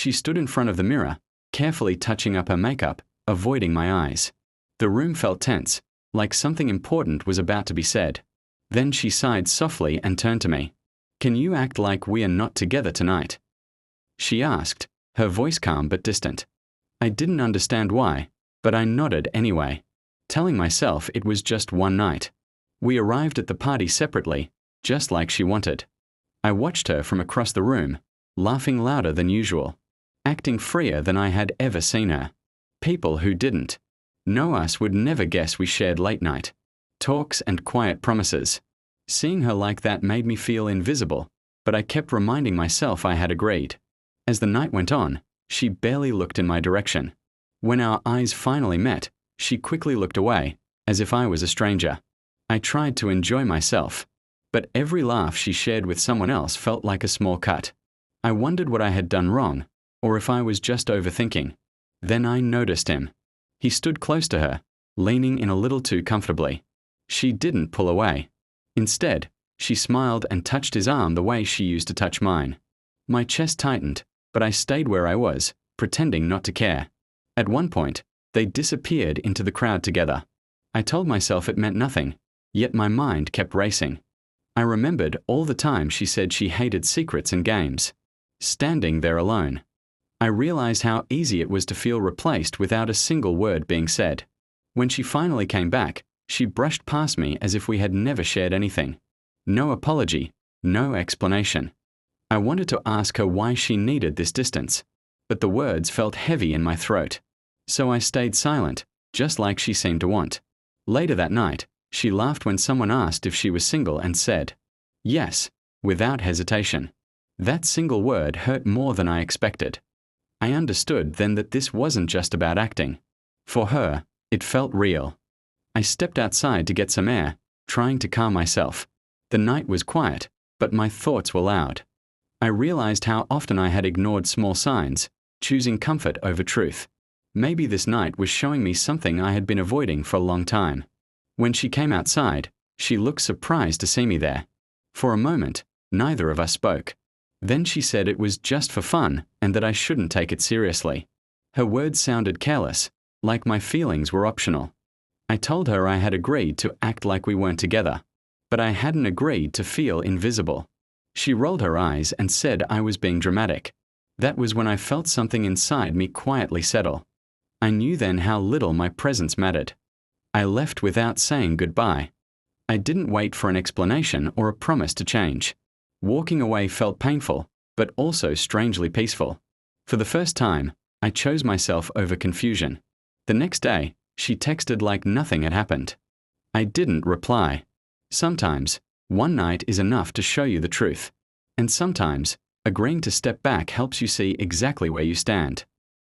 She stood in front of the mirror, carefully touching up her makeup, avoiding my eyes. The room felt tense, like something important was about to be said. Then she sighed softly and turned to me. "Can you act like we are not together tonight?" She asked, her voice calm but distant. I didn't understand why, but I nodded anyway, telling myself it was just one night. We arrived at the party separately, just like she wanted. I watched her from across the room, laughing louder than usual, acting freer than I had ever seen her. People who didn't know us would never guess we shared late night talks and quiet promises. Seeing her like that made me feel invisible, but I kept reminding myself I had agreed. As the night went on, she barely looked in my direction. When our eyes finally met, she quickly looked away, as if I was a stranger. I tried to enjoy myself, but every laugh she shared with someone else felt like a small cut. I wondered what I had done wrong, or if I was just overthinking. Then I noticed him. He stood close to her, leaning in a little too comfortably. She didn't pull away. Instead, she smiled and touched his arm the way she used to touch mine. My chest tightened, but I stayed where I was, pretending not to care. At one point, they disappeared into the crowd together. I told myself it meant nothing, yet my mind kept racing. I remembered all the time she said she hated secrets and games. Standing there alone, I realized how easy it was to feel replaced without a single word being said. When she finally came back, she brushed past me as if we had never shared anything. No apology, no explanation. I wanted to ask her why she needed this distance, but the words felt heavy in my throat. So I stayed silent, just like she seemed to want. Later that night, she laughed when someone asked if she was single and said, "Yes," without hesitation. That single word hurt more than I expected. I understood then that this wasn't just about acting. For her, it felt real. I stepped outside to get some air, trying to calm myself. The night was quiet, but my thoughts were loud. I realized how often I had ignored small signs, choosing comfort over truth. Maybe this night was showing me something I had been avoiding for a long time. When she came outside, she looked surprised to see me there. For a moment, neither of us spoke. Then she said it was just for fun and that I shouldn't take it seriously. Her words sounded careless, like my feelings were optional. I told her I had agreed to act like we weren't together, but I hadn't agreed to feel invisible. She rolled her eyes and said I was being dramatic. That was when I felt something inside me quietly settle. I knew then how little my presence mattered. I left without saying goodbye. I didn't wait for an explanation or a promise to change. Walking away felt painful, but also strangely peaceful. For the first time, I chose myself over confusion. The next day, she texted like nothing had happened. I didn't reply. Sometimes, one night is enough to show you the truth. And sometimes, agreeing to step back helps you see exactly where you stand.